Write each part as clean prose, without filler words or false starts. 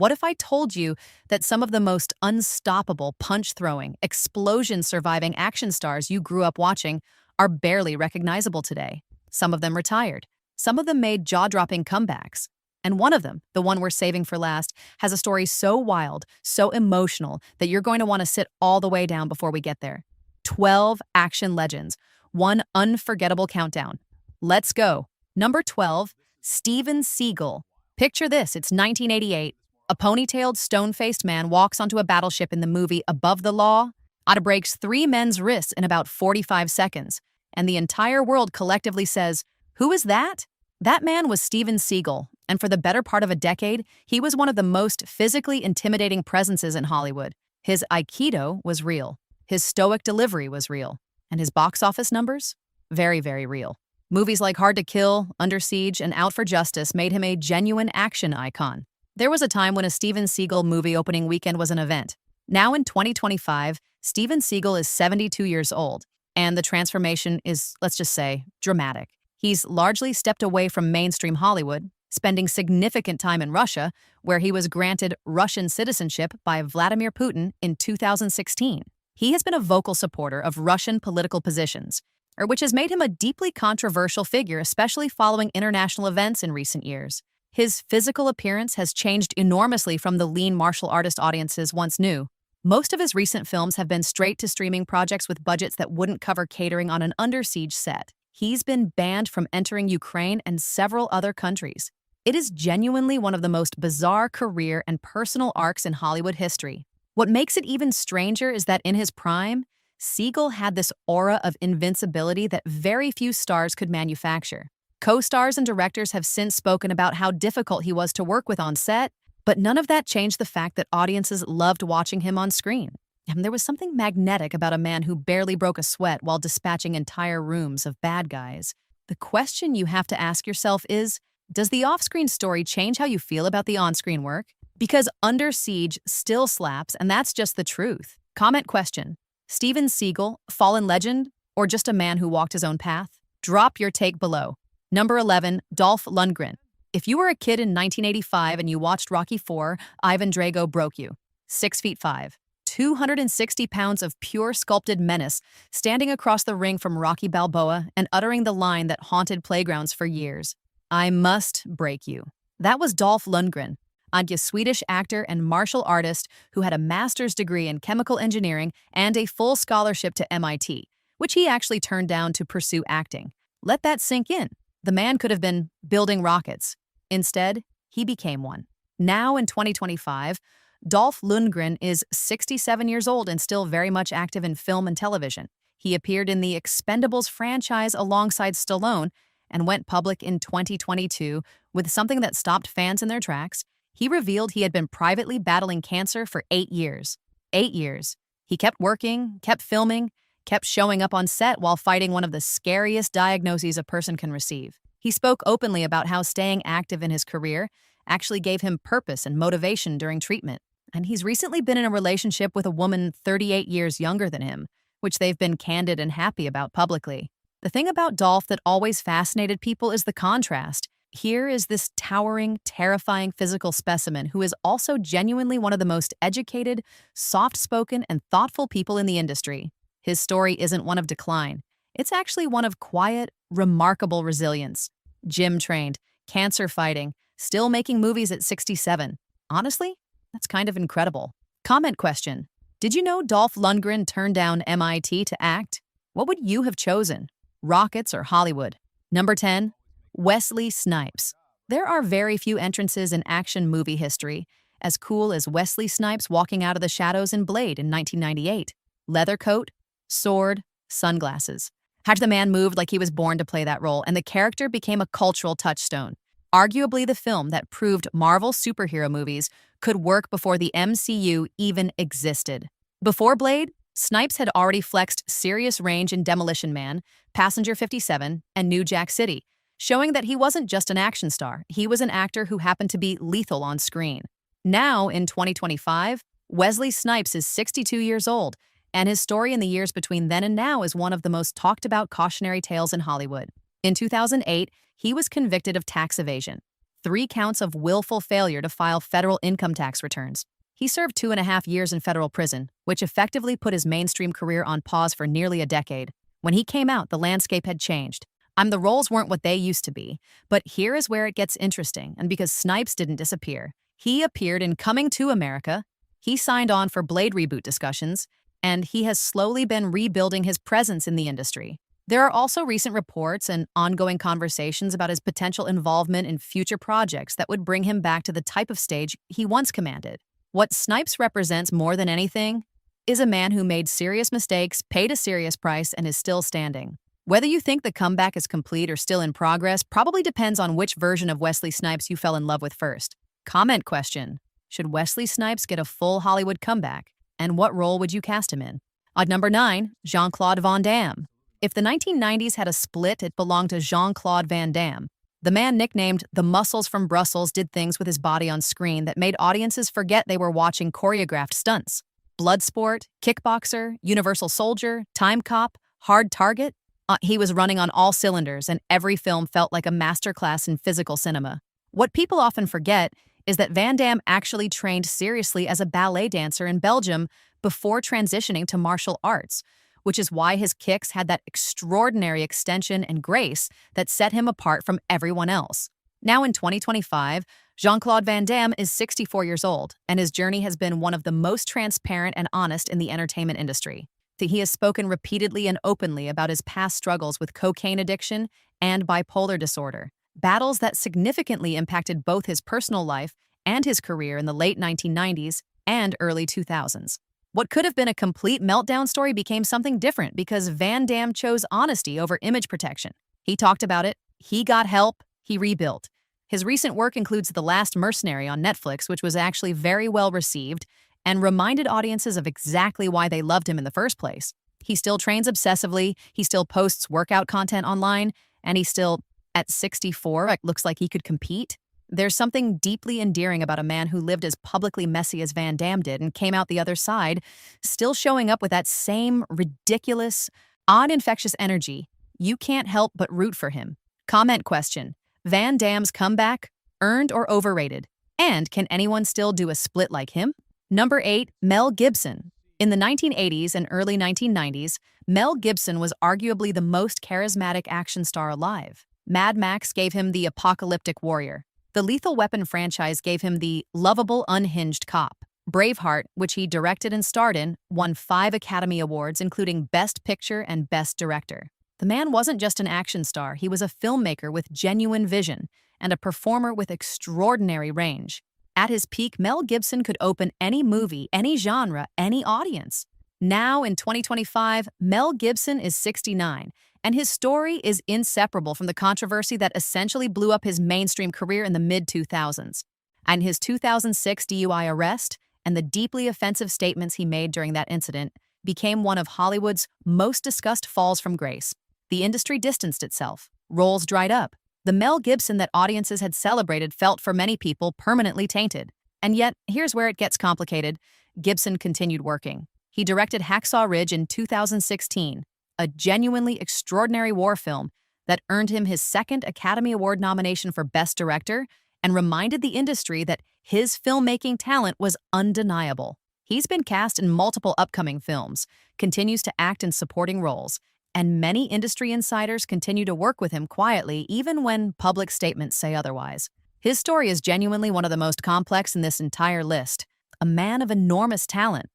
What if I told you that some of the most unstoppable, punch throwing, explosion surviving action stars you grew up watching are barely recognizable today? Some of them retired. Some of them made jaw dropping comebacks. And one of them, the one we're saving for last, has a story so wild, so emotional, that you're going to want to sit all the way down before we get there. 12 action legends, one unforgettable countdown. Let's go. Number 12, Steven Seagal. Picture this, it's 1988. A ponytailed, stone-faced man walks onto a battleship in the movie Above the Law. Otta breaks three men's wrists in about 45 seconds, and the entire world collectively says, "Who is that?" That man was Steven Seagal, and for the better part of a decade, he was one of the most physically intimidating presences in Hollywood. His Aikido was real, his stoic delivery was real, and his box office numbers? Very, very real. Movies like Hard to Kill, Under Siege, and Out for Justice made him a genuine action icon. There was a time when a Steven Seagal movie opening weekend was an event. Now in 2025, Steven Seagal is 72 years old, and the transformation is, let's just say, dramatic. He's largely stepped away from mainstream Hollywood, spending significant time in Russia, where he was granted Russian citizenship by Vladimir Putin in 2016. He has been a vocal supporter of Russian political positions, which has made him a deeply controversial figure, especially following international events in recent years. His physical appearance has changed enormously from the lean martial artist audiences once knew. Most of his recent films have been straight-to-streaming projects with budgets that wouldn't cover catering on an Under Siege set. He's been banned from entering Ukraine and several other countries. It is genuinely one of the most bizarre career and personal arcs in Hollywood history. What makes it even stranger is that in his prime, Seagal had this aura of invincibility that very few stars could manufacture. Co-stars and directors have since spoken about how difficult he was to work with on set, but none of that changed the fact that audiences loved watching him on screen. And there was something magnetic about a man who barely broke a sweat while dispatching entire rooms of bad guys. The question you have to ask yourself is, does the off-screen story change how you feel about the on-screen work? Because Under Siege still slaps, and that's just the truth. Comment question: Steven Seagal, fallen legend, or just a man who walked his own path? Drop your take below. Number 11, Dolph Lundgren. If you were a kid in 1985 and you watched Rocky IV, Ivan Drago broke you. 6'5", 260 pounds of pure sculpted menace, standing across the ring from Rocky Balboa and uttering the line that haunted playgrounds for years. "I must break you." That was Dolph Lundgren, a Swedish actor and martial artist who had a master's degree in chemical engineering and a full scholarship to MIT, which he actually turned down to pursue acting. Let that sink in. The man could have been building rockets. Instead, he became one. Now in 2025, Dolph Lundgren is 67 years old and still very much active in film and television. He appeared in the Expendables franchise alongside Stallone and went public in 2022 with something that stopped fans in their tracks. He revealed he had been privately battling cancer for 8 years. 8 years. He kept working, kept filming, kept showing up on set while fighting one of the scariest diagnoses a person can receive. He spoke openly about how staying active in his career actually gave him purpose and motivation during treatment. And he's recently been in a relationship with a woman 38 years younger than him, which they've been candid and happy about publicly. The thing about Dolph that always fascinated people is the contrast. Here is this towering, terrifying physical specimen who is also genuinely one of the most educated, soft-spoken, and thoughtful people in the industry. His story isn't one of decline. It's actually one of quiet, remarkable resilience. Gym-trained, cancer-fighting, still making movies at 67. Honestly, that's kind of incredible. Comment question: did you know Dolph Lundgren turned down MIT to act? What would you have chosen? Rockets or Hollywood? Number 10, Wesley Snipes. There are very few entrances in action movie history as cool as Wesley Snipes walking out of the shadows in Blade in 1998. Leather coat, sword, sunglasses. How the man moved like he was born to play that role, and the character became a cultural touchstone. Arguably the film that proved Marvel superhero movies could work before the MCU even existed. Before Blade, Snipes had already flexed serious range in Demolition Man, Passenger 57, and New Jack City, showing that he wasn't just an action star, he was an actor who happened to be lethal on screen. Now, in 2025, Wesley Snipes is 62 years old, and his story in the years between then and now is one of the most talked about cautionary tales in Hollywood. In 2008, he was convicted of tax evasion. 3 counts of willful failure to file federal income tax returns. He served 2.5 years in federal prison, which effectively put his mainstream career on pause for nearly a decade. When he came out, the landscape had changed. The roles weren't what they used to be, but here is where it gets interesting, and because Snipes didn't disappear. He appeared in Coming to America, he signed on for Blade reboot discussions, and he has slowly been rebuilding his presence in the industry. There are also recent reports and ongoing conversations about his potential involvement in future projects that would bring him back to the type of stage he once commanded. What Snipes represents more than anything is a man who made serious mistakes, paid a serious price, and is still standing. Whether you think the comeback is complete or still in progress probably depends on which version of Wesley Snipes you fell in love with first. Comment question: should Wesley Snipes get a full Hollywood comeback, and what role would you cast him in? At number 9, Jean-Claude Van Damme. If the 1990s had a split, it belonged to Jean-Claude Van Damme. The man nicknamed the Muscles from Brussels did things with his body on screen that made audiences forget they were watching choreographed stunts. Bloodsport, Kickboxer, Universal Soldier, Time Cop, Hard Target. He was running on all cylinders, and every film felt like a masterclass in physical cinema. What people often forget is that Van Damme actually trained seriously as a ballet dancer in Belgium before transitioning to martial arts, which is why his kicks had that extraordinary extension and grace that set him apart from everyone else. Now in 2025, Jean-Claude Van Damme is 64 years old, and his journey has been one of the most transparent and honest in the entertainment industry. He has spoken repeatedly and openly about his past struggles with cocaine addiction and bipolar disorder, battles that significantly impacted both his personal life and his career in the late 1990s and early 2000s. What could have been a complete meltdown story became something different because Van Damme chose honesty over image protection. He talked about it, he got help, he rebuilt. His recent work includes The Last Mercenary on Netflix, which was actually very well received and reminded audiences of exactly why they loved him in the first place. He still trains obsessively, he still posts workout content online, and he still, at 64, looks like he could compete. There's something deeply endearing about a man who lived as publicly messy as Van Damme did and came out the other side, still showing up with that same ridiculous, odd infectious energy. You can't help but root for him. Comment question: Van Damme's comeback, earned or overrated? And can anyone still do a split like him? Number 8, Mel Gibson. In the 1980s and early 1990s, Mel Gibson was arguably the most charismatic action star alive. Mad Max gave him the apocalyptic warrior. The Lethal Weapon franchise gave him the lovable, unhinged cop. Braveheart, which he directed and starred in, won 5 Academy Awards, including Best Picture and Best Director. The man wasn't just an action star, he was a filmmaker with genuine vision and a performer with extraordinary range. At his peak, Mel Gibson could open any movie, any genre, any audience. Now, in 2025, Mel Gibson is 69, and his story is inseparable from the controversy that essentially blew up his mainstream career in the mid-2000s. And his 2006 DUI arrest and the deeply offensive statements he made during that incident became one of Hollywood's most discussed falls from grace. The industry distanced itself. Roles dried up. The Mel Gibson that audiences had celebrated felt for many people permanently tainted. And yet, here's where it gets complicated. Gibson continued working. He directed Hacksaw Ridge in 2016, a genuinely extraordinary war film that earned him his 2nd Academy Award nomination for Best Director and reminded the industry that his filmmaking talent was undeniable. He's been cast in multiple upcoming films, continues to act in supporting roles, and many industry insiders continue to work with him quietly even when public statements say otherwise. His story is genuinely one of the most complex in this entire list. A man of enormous talent,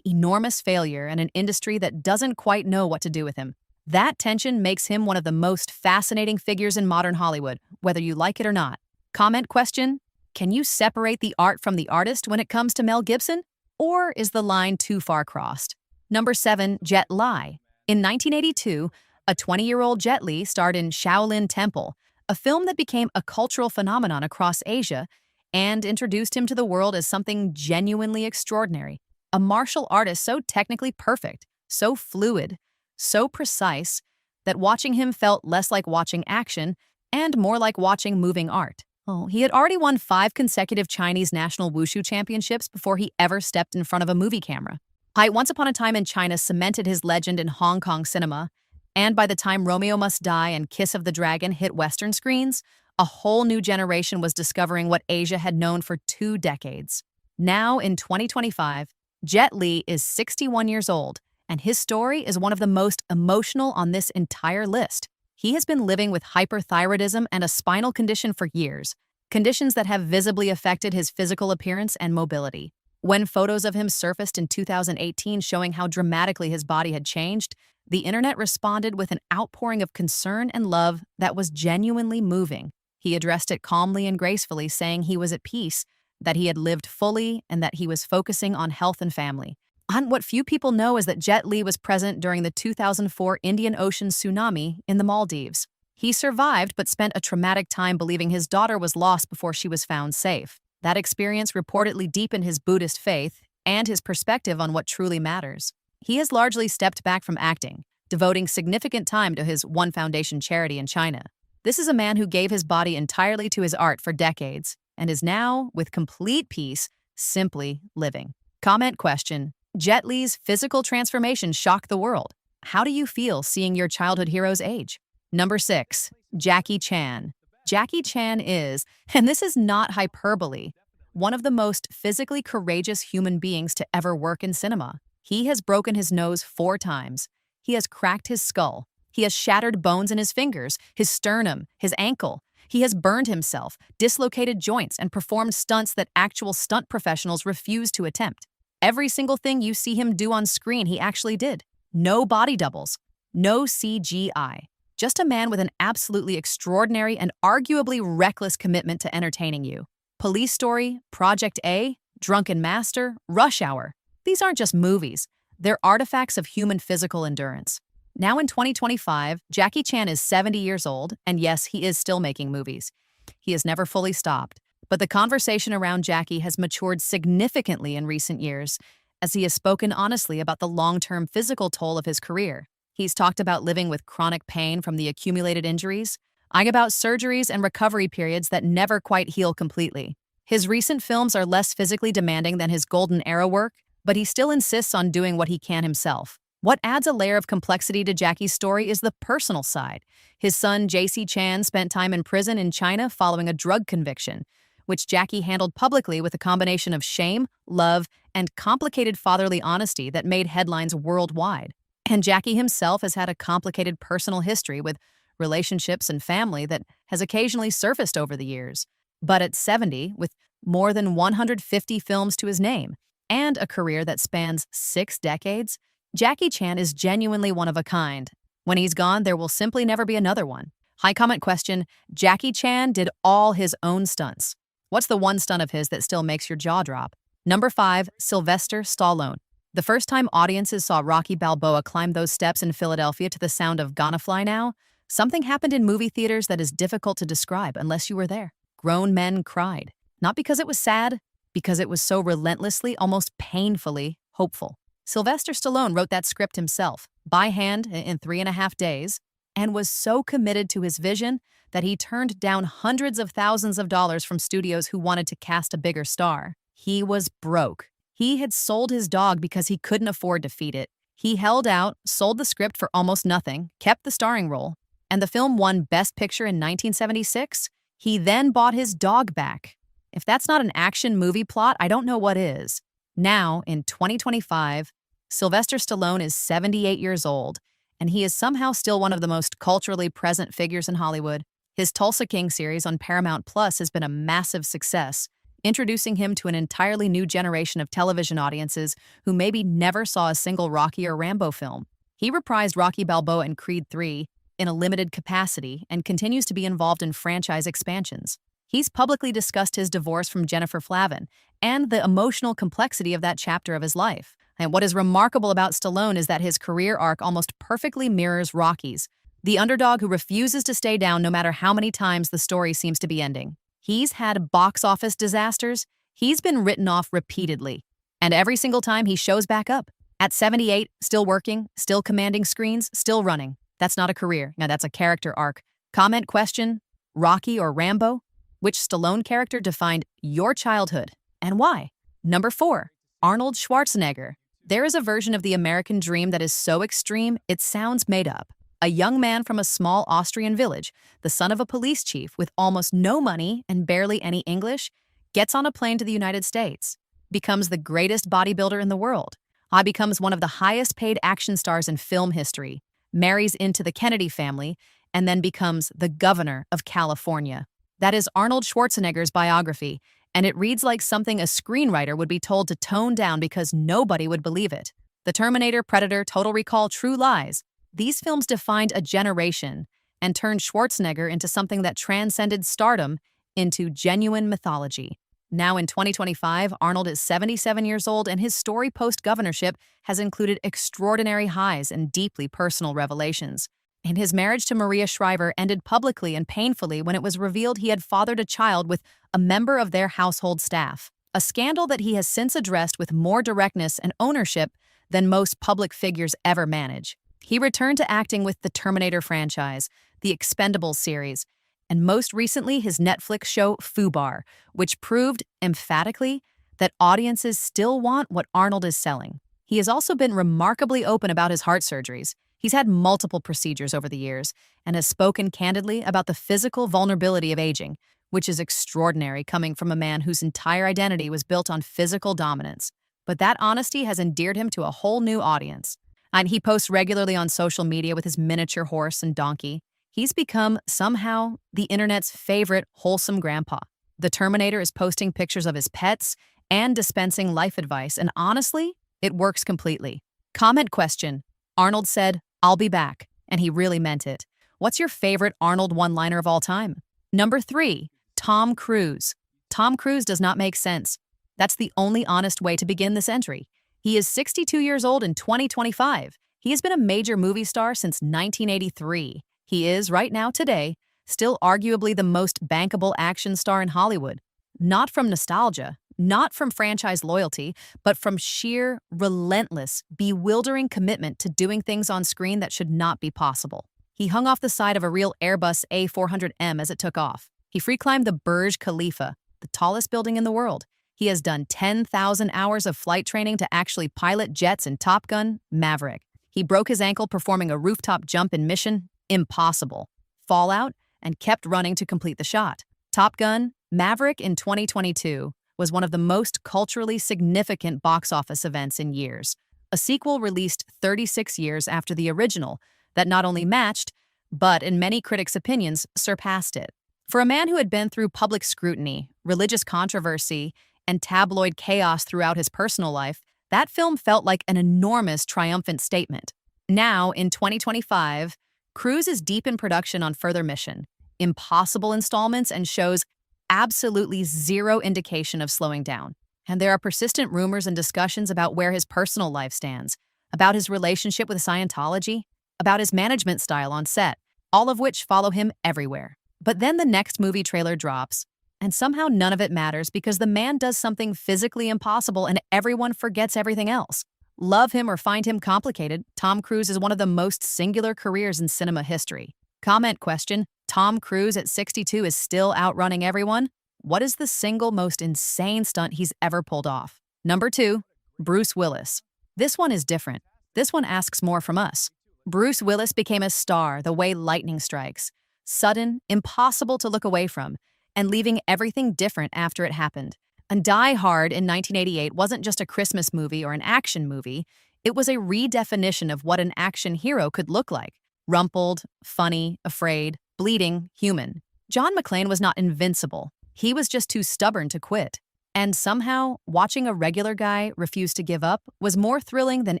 enormous failure, and an industry that doesn't quite know what to do with him. That tension makes him one of the most fascinating figures in modern Hollywood, whether you like it or not. Comment question: can you separate the art from the artist when it comes to Mel Gibson? Or is the line too far crossed? Number 7, Jet Li. In 1982, a 20-year-old Jet Li starred in Shaolin Temple, a film that became a cultural phenomenon across Asia and introduced him to the world as something genuinely extraordinary. A martial artist so technically perfect, so fluid, so precise, that watching him felt less like watching action and more like watching moving art. He had already won 5 consecutive Chinese national wushu championships before he ever stepped in front of a movie camera. Once Upon a Time in China cemented his legend in Hong Kong cinema, and by the time Romeo Must Die and Kiss of the Dragon hit Western screens, A whole new generation was discovering what Asia had known for 2 decades. Now, in 2025, Jet Li is 61 years old, and his story is one of the most emotional on this entire list. He has been living with hyperthyroidism and a spinal condition for years, conditions that have visibly affected his physical appearance and mobility. When photos of him surfaced in 2018 showing how dramatically his body had changed, the internet responded with an outpouring of concern and love that was genuinely moving. He addressed it calmly and gracefully, saying he was at peace, that he had lived fully, and that he was focusing on health and family. And what few people know is that Jet Li was present during the 2004 Indian Ocean tsunami in the Maldives. He survived but spent a traumatic time believing his daughter was lost before she was found safe. That experience reportedly deepened his Buddhist faith and his perspective on what truly matters. He has largely stepped back from acting, devoting significant time to his One Foundation charity in China. This is a man who gave his body entirely to his art for decades and is now, with complete peace, simply living. Comment question: Jet Li's physical transformation shocked the world. How do you feel seeing your childhood heroes age? Number 6. Jackie Chan. Jackie Chan is, and this is not hyperbole, one of the most physically courageous human beings to ever work in cinema. He has broken his nose 4 times. He has cracked his skull. He has shattered bones in his fingers, his sternum, his ankle. He has burned himself, dislocated joints, and performed stunts that actual stunt professionals refuse to attempt. Every single thing you see him do on screen, he actually did. No body doubles, no CGI. Just a man with an absolutely extraordinary and arguably reckless commitment to entertaining you. Police Story, Project A, Drunken Master, Rush Hour. These aren't just movies. They're artifacts of human physical endurance. Now in 2025, Jackie Chan is 70 years old, and yes, he is still making movies. He has never fully stopped. But the conversation around Jackie has matured significantly in recent years, as he has spoken honestly about the long-term physical toll of his career. He's talked about living with chronic pain from the accumulated injuries, about surgeries and recovery periods that never quite heal completely. His recent films are less physically demanding than his golden era work, but he still insists on doing what he can himself. What adds a layer of complexity to Jackie's story is the personal side. His son, JC Chan, spent time in prison in China following a drug conviction, which Jackie handled publicly with a combination of shame, love, and complicated fatherly honesty that made headlines worldwide. And Jackie himself has had a complicated personal history with relationships and family that has occasionally surfaced over the years. But at 70, with more than 150 films to his name and a career that spans 6 decades, Jackie Chan is genuinely one of a kind. When he's gone, there will simply never be another one. High comment question: Jackie Chan did all his own stunts. What's the one stunt of his that still makes your jaw drop? Number 5, Sylvester Stallone. The first time audiences saw Rocky Balboa climb those steps in Philadelphia to the sound of Gonna Fly Now, something happened in movie theaters that is difficult to describe unless you were there. Grown men cried. Not because it was sad, because it was so relentlessly, almost painfully hopeful. Sylvester Stallone wrote that script himself, by hand, in 3.5 days, and was so committed to his vision that he turned down hundreds of thousands of dollars from studios who wanted to cast a bigger star. He was broke. He had sold his dog because he couldn't afford to feed it. He held out, sold the script for almost nothing, kept the starring role, and the film won Best Picture in 1976. He then bought his dog back. If that's not an action movie plot, I don't know what is. Now, in 2025, Sylvester Stallone is 78 years old, and he is somehow still one of the most culturally present figures in Hollywood. His Tulsa King series on Paramount Plus has been a massive success, introducing him to an entirely new generation of television audiences who maybe never saw a single Rocky or Rambo film. He reprised Rocky Balboa in Creed 3 in a limited capacity and continues to be involved in franchise expansions. He's publicly discussed his divorce from Jennifer Flavin and the emotional complexity of that chapter of his life. And what is remarkable about Stallone is that his career arc almost perfectly mirrors Rocky's, the underdog who refuses to stay down no matter how many times the story seems to be ending. He's had box office disasters. He's been written off repeatedly. And every single time he shows back up. At 78, still working, still commanding screens, still running. That's not a career. Now that's a character arc. Comment question: Rocky or Rambo? Which Stallone character defined your childhood and why? Number 4, Arnold Schwarzenegger. There is a version of the American dream that is so extreme, it sounds made up. A young man from a small Austrian village, the son of a police chief with almost no money and barely any English, gets on a plane to the United States, becomes the greatest bodybuilder in the world, becomes one of the highest paid action stars in film history, marries into the Kennedy family, and then becomes the governor of California. That is Arnold Schwarzenegger's biography, and it reads like something a screenwriter would be told to tone down because nobody would believe it. The Terminator, Predator, Total Recall, True Lies. These films defined a generation and turned Schwarzenegger into something that transcended stardom into genuine mythology. Now in 2025, Arnold is 77 years old, and his story post-governorship has included extraordinary highs and deeply personal revelations. And his marriage to Maria Shriver ended publicly and painfully when it was revealed he had fathered a child with a member of their household staff, a scandal that he has since addressed with more directness and ownership than most public figures ever manage. He returned to acting with the Terminator franchise, the Expendables series, and most recently his Netflix show FUBAR, which proved emphatically that audiences still want what Arnold is selling. He has also been remarkably open about his heart surgeries. He's had multiple procedures over the years and has spoken candidly about the physical vulnerability of aging, which is extraordinary coming from a man whose entire identity was built on physical dominance. But that honesty has endeared him to a whole new audience. And he posts regularly on social media with his miniature horse and donkey. He's become, somehow, the internet's favorite wholesome grandpa. The Terminator is posting pictures of his pets and dispensing life advice, and honestly, it works completely. Comment question. Arnold said, "I'll be back," and he really meant it. What's your favorite Arnold one-liner of all time? Number 3, Tom Cruise. Tom Cruise does not make sense. That's the only honest way to begin this entry. He is 62 years old in 2025. He has been a major movie star since 1983. He is, right now, today, still arguably the most bankable action star in Hollywood. Not from nostalgia, not from franchise loyalty, but from sheer, relentless, bewildering commitment to doing things on screen that should not be possible. He hung off the side of a real Airbus A400M as it took off. He free-climbed the Burj Khalifa, the tallest building in the world. He has done 10,000 hours of flight training to actually pilot jets in Top Gun: Maverick. He broke his ankle performing a rooftop jump in Mission Impossible, Fallout, and kept running to complete the shot. Top Gun: Maverick in 2022 was one of the most culturally significant box office events in years. A sequel released 36 years after the original that not only matched, but in many critics' opinions, surpassed it. For a man who had been through public scrutiny, religious controversy, and tabloid chaos throughout his personal life, that film felt like an enormous triumphant statement. Now, in 2025, Cruise is deep in production on Further Mission, impossible installments, and shows absolutely zero indication of slowing down. And there are persistent rumors and discussions about where his personal life stands, about his relationship with Scientology, about his management style on set, all of which follow him everywhere. But then the next movie trailer drops, and somehow none of it matters because the man does something physically impossible and everyone forgets everything else. Love him or find him complicated, Tom Cruise is one of the most singular careers in cinema history. Comment question. Tom Cruise at 62 is still outrunning everyone? What is the single most insane stunt he's ever pulled off? Number 2, Bruce Willis. This one is different. This one asks more from us. Bruce Willis became a star the way lightning strikes. Sudden, impossible to look away from, and leaving everything different after it happened. And Die Hard in 1988 wasn't just a Christmas movie or an action movie, it was a redefinition of what an action hero could look like. Rumpled, funny, afraid, bleeding, human. John McClane was not invincible. He was just too stubborn to quit. And somehow, watching a regular guy refuse to give up was more thrilling than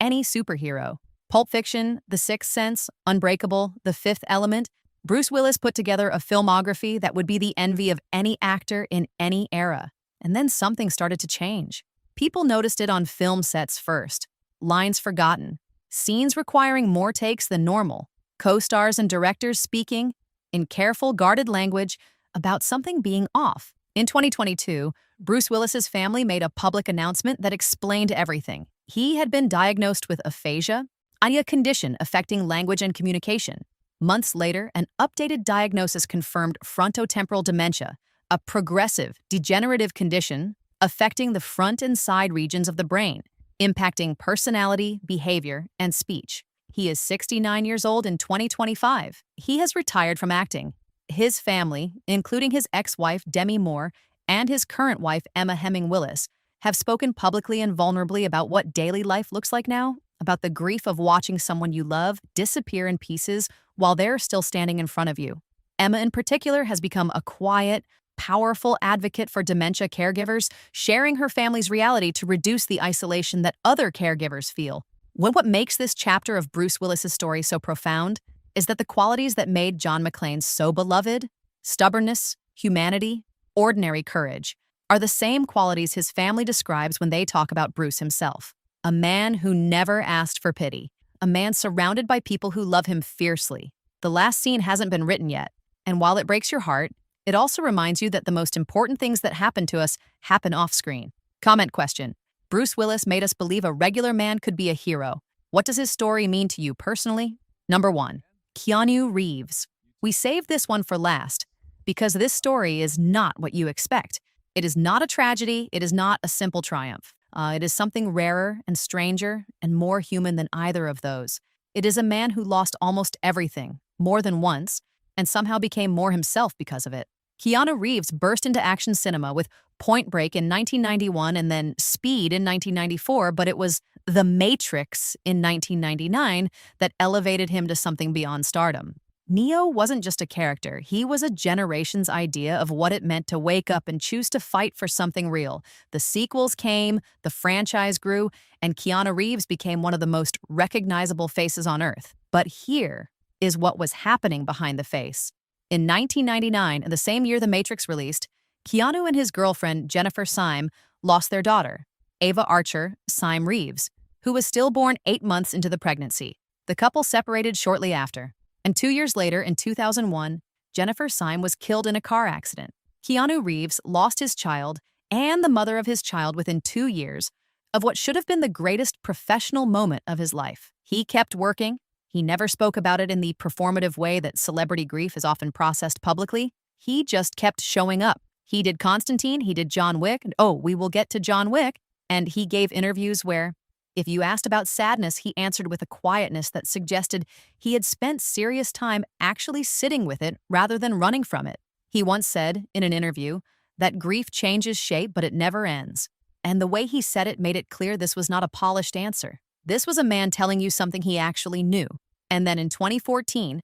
any superhero. Pulp Fiction, The Sixth Sense, Unbreakable, The Fifth Element, Bruce Willis put together a filmography that would be the envy of any actor in any era. And then something started to change. People noticed it on film sets first. Lines forgotten. Scenes requiring more takes than normal. Co-stars and directors speaking, in careful, guarded language, about something being off. In 2022, Bruce Willis's family made a public announcement that explained everything. He had been diagnosed with aphasia, a condition affecting language and communication. Months later, an updated diagnosis confirmed frontotemporal dementia, a progressive, degenerative condition affecting the front and side regions of the brain, impacting personality, behavior, and speech. He is 69 years old in 2025. He has retired from acting. His family, including his ex-wife Demi Moore and his current wife Emma Hemming Willis, have spoken publicly and vulnerably about what daily life looks like now, about the grief of watching someone you love disappear in pieces while they're still standing in front of you. Emma, in particular, has become a quiet, powerful advocate for dementia caregivers, sharing her family's reality to reduce the isolation that other caregivers feel. What makes this chapter of Bruce Willis's story so profound is that the qualities that made John McClane so beloved, stubbornness, humanity, ordinary courage, are the same qualities his family describes when they talk about Bruce himself. A man who never asked for pity, a man surrounded by people who love him fiercely. The last scene hasn't been written yet, and while it breaks your heart, it also reminds you that the most important things that happen to us happen off-screen. Comment question. Bruce Willis made us believe a regular man could be a hero. What does his story mean to you personally? Number 1. Keanu Reeves. We saved this one for last, because this story is not what you expect. It is not a tragedy, it is not a simple triumph. It is something rarer and stranger and more human than either of those. It is a man who lost almost everything, more than once, and somehow became more himself because of it. Keanu Reeves burst into action cinema with Point Break in 1991 and then Speed in 1994, but it was The Matrix in 1999 that elevated him to something beyond stardom. Neo wasn't just a character, he was a generation's idea of what it meant to wake up and choose to fight for something real. The sequels came, the franchise grew, and Keanu Reeves became one of the most recognizable faces on Earth. But here is what was happening behind the face. In 1999, the same year The Matrix released, Keanu and his girlfriend, Jennifer Syme, lost their daughter, Ava Archer Syme Reeves, who was stillborn 8 months into the pregnancy. The couple separated shortly after. And 2 years later, in 2001, Jennifer Syme was killed in a car accident. Keanu Reeves lost his child and the mother of his child within 2 years of what should have been the greatest professional moment of his life. He kept working. He never spoke about it in the performative way that celebrity grief is often processed publicly. He just kept showing up. He did Constantine, he did John Wick, and we will get to John Wick, and he gave interviews where, if you asked about sadness, he answered with a quietness that suggested he had spent serious time actually sitting with it rather than running from it. He once said, in an interview, that grief changes shape, but it never ends. And the way he said it made it clear this was not a polished answer. This was a man telling you something he actually knew. And then in 2014,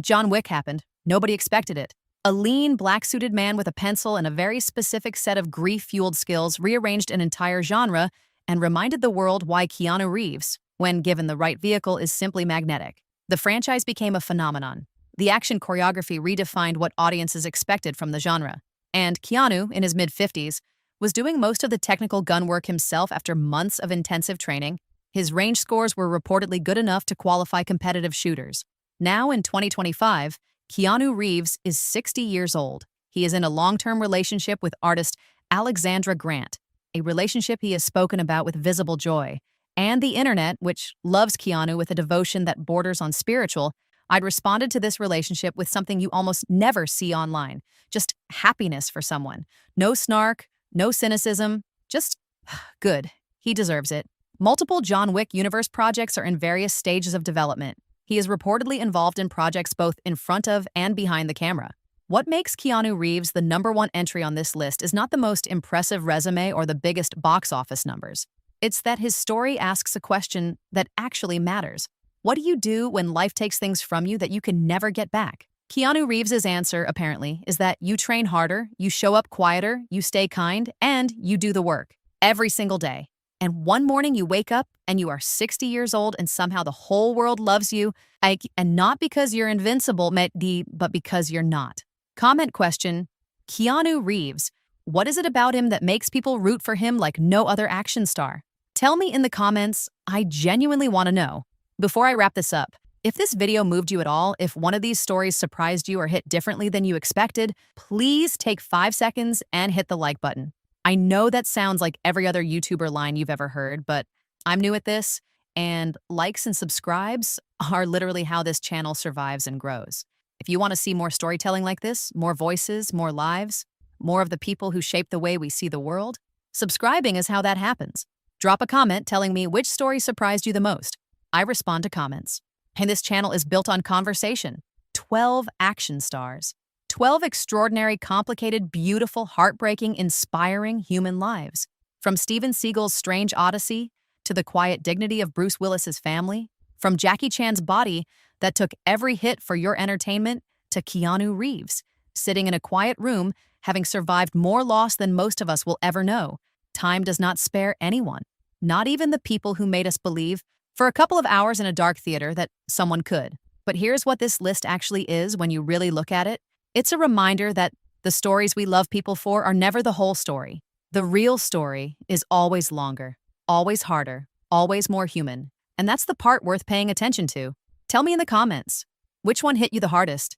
John Wick happened. Nobody expected it. A lean, black-suited man with a pencil and a very specific set of grief-fueled skills rearranged an entire genre and reminded the world why Keanu Reeves, when given the right vehicle, is simply magnetic. The franchise became a phenomenon. The action choreography redefined what audiences expected from the genre. And Keanu, in his mid-50s, was doing most of the technical gun work himself after months of intensive training. His range scores were reportedly good enough to qualify competitive shooters. Now, in 2025, Keanu Reeves is 60 years old. He is in a long-term relationship with artist Alexandra Grant, a relationship he has spoken about with visible joy. And the internet, which loves Keanu with a devotion that borders on spiritual, I'd responded to this relationship with something you almost never see online. Just happiness for someone. No snark, no cynicism, just good. He deserves it. Multiple John Wick universe projects are in various stages of development. He is reportedly involved in projects both in front of and behind the camera. What makes Keanu Reeves the #1 entry on this list is not the most impressive resume or the biggest box office numbers. It's that his story asks a question that actually matters. What do you do when life takes things from you that you can never get back? Keanu Reeves' answer, apparently, is that you train harder, you show up quieter, you stay kind, and you do the work. Every single day. And one morning you wake up and you are 60 years old and somehow the whole world loves you, and not because you're invincible, but because you're not. Comment question. Keanu Reeves. What is it about him that makes people root for him like no other action star? Tell me in the comments. I genuinely want to know. Before I wrap this up, if this video moved you at all, if one of these stories surprised you or hit differently than you expected, please take 5 seconds and hit the like button. I know that sounds like every other YouTuber line you've ever heard, but I'm new at this, and likes and subscribes are literally how this channel survives and grows. If you want to see more storytelling like this, more voices, more lives, more of the people who shape the way we see the world, subscribing is how that happens. Drop a comment telling me which story surprised you the most. I respond to comments. And this channel is built on conversation. 12 action stars. 12 extraordinary, complicated, beautiful, heartbreaking, inspiring human lives. From Steven Seagal's strange odyssey to the quiet dignity of Bruce Willis's family, from Jackie Chan's body that took every hit for your entertainment to Keanu Reeves, sitting in a quiet room, having survived more loss than most of us will ever know. Time does not spare anyone, not even the people who made us believe for a couple of hours in a dark theater that someone could. But here's what this list actually is when you really look at it. It's a reminder that the stories we love people for are never the whole story. The real story is always longer, always harder, always more human. And that's the part worth paying attention to. Tell me in the comments, which one hit you the hardest?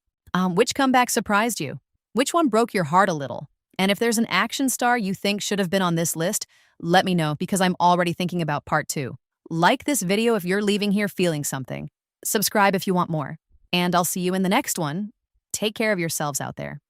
Which comeback surprised you? Which one broke your heart a little? And if there's an action star you think should have been on this list, let me know because I'm already thinking about part 2. Like this video if you're leaving here feeling something. Subscribe if you want more. And I'll see you in the next one. Take care of yourselves out there.